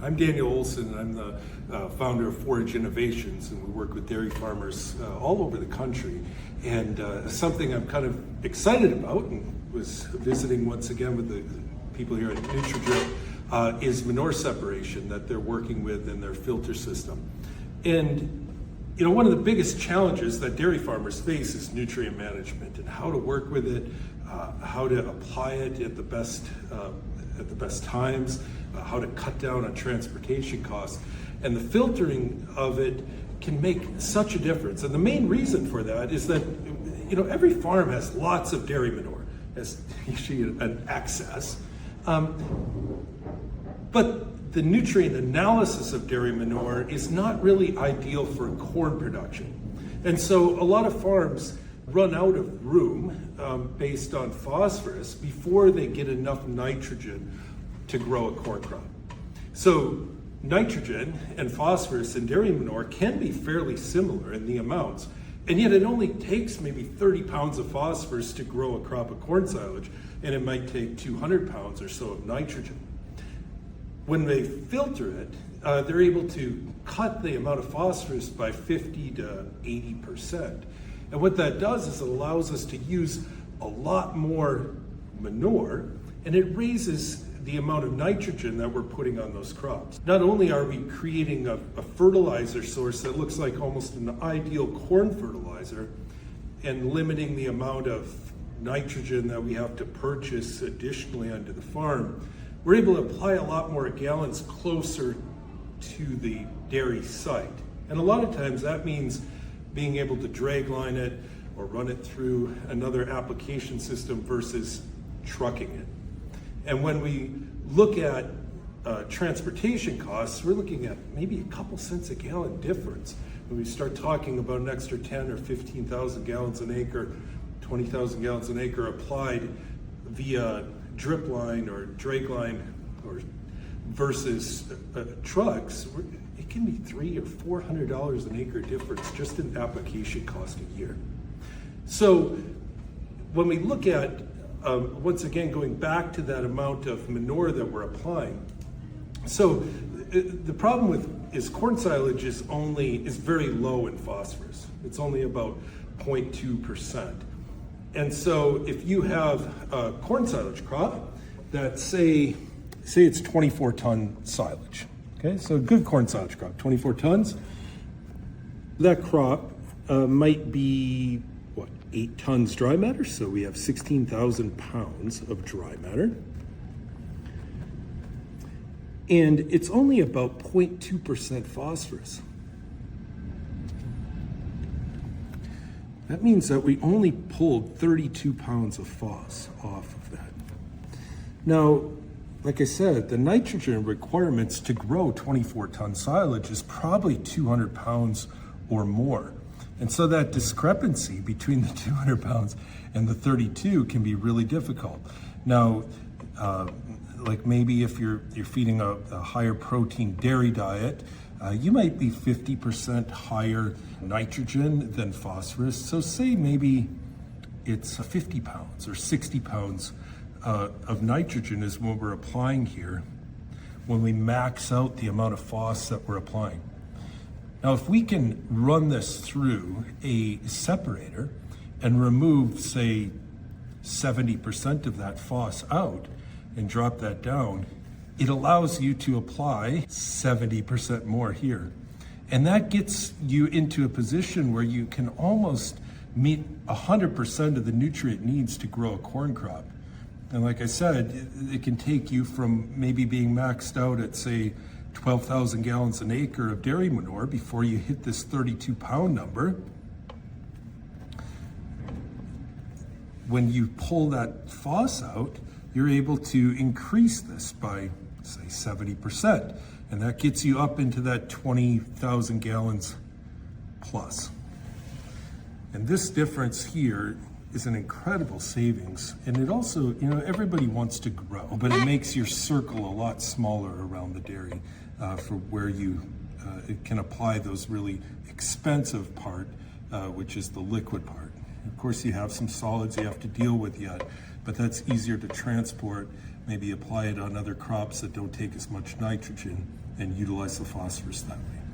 I'm Daniel Olson, and I'm the founder of Forage Innovations, and we work with dairy farmers all over the country. And something I'm kind of excited about, and was visiting once again with the people here at NutriDrip, is manure separation that they're working with in their filter system. And you know, one of the biggest challenges that dairy farmers face is nutrient management and how to work with it, how to apply it at the best times, how to cut down on transportation costs. And the filtering of it can make such a difference. And the main reason for that is that, you know, every farm has lots of dairy manure, has usually an excess. But the nutrient analysis of dairy manure is not really ideal for corn production. And so a lot of farms run out of room based on phosphorus before they get enough nitrogen to grow a corn crop. So nitrogen and phosphorus in dairy manure can be fairly similar in the amounts, and yet it only takes maybe 30 pounds of phosphorus to grow a crop of corn silage, and it might take 200 pounds or so of nitrogen. When they filter it, they're able to cut the amount of phosphorus by 50 to 80%. And what that does is it allows us to use a lot more manure, and it raises the amount of nitrogen that we're putting on those crops. Not only are we creating a fertilizer source that looks like almost an ideal corn fertilizer and limiting the amount of nitrogen that we have to purchase additionally onto the farm, we're able to apply a lot more gallons closer to the dairy site. And a lot of times that means being able to drag line it or run it through another application system versus trucking it. And when we look at transportation costs, we're looking at maybe a couple cents a gallon difference. When we start talking about an extra 10 or 15,000 gallons an acre, 20,000 gallons an acre applied via drip line or drag line or versus trucks, it can be $300 or $400 an acre difference just in application cost a year. So when we look at once again, going back to that amount of manure that we're applying. So the problem is corn silage is very low in phosphorus. It's only about 0.2%. And so if you have a corn silage crop that say it's 24 ton silage, okay? So a good corn silage crop, 24 tons, that crop might be 8 tons dry matter, so we have 16,000 pounds of dry matter. And it's only about 0.2% phosphorus. That means that we only pulled 32 pounds of phos off of that. Now, like I said, the nitrogen requirements to grow 24 ton silage is probably 200 pounds or more. And so that discrepancy between the 200 pounds and the 32 can be really difficult. Now, like maybe if you're feeding a higher protein dairy diet, you might be 50% higher nitrogen than phosphorus. So say maybe it's 50 pounds or 60 pounds of nitrogen is what we're applying here when we max out the amount of phos that we're applying. Now, if we can run this through a separator and remove, say, 70% of that phos out and drop that down, it allows you to apply 70% more here. And that gets you into a position where you can almost meet 100% of the nutrient needs to grow a corn crop. And like I said, it can take you from maybe being maxed out at, say, 12,000 gallons an acre of dairy manure before you hit this 32 pound number. When you pull that phos out, you're able to increase this by, say, 70%. And that gets you up into that 20,000 gallons plus. And this difference here is an incredible savings. And it also, you know, everybody wants to grow, but it makes your circle a lot smaller around the dairy for where you it can apply those really expensive part, which is the liquid part. Of course, you have some solids you have to deal with yet, but that's easier to transport, maybe apply it on other crops that don't take as much nitrogen, and utilize the phosphorus that way.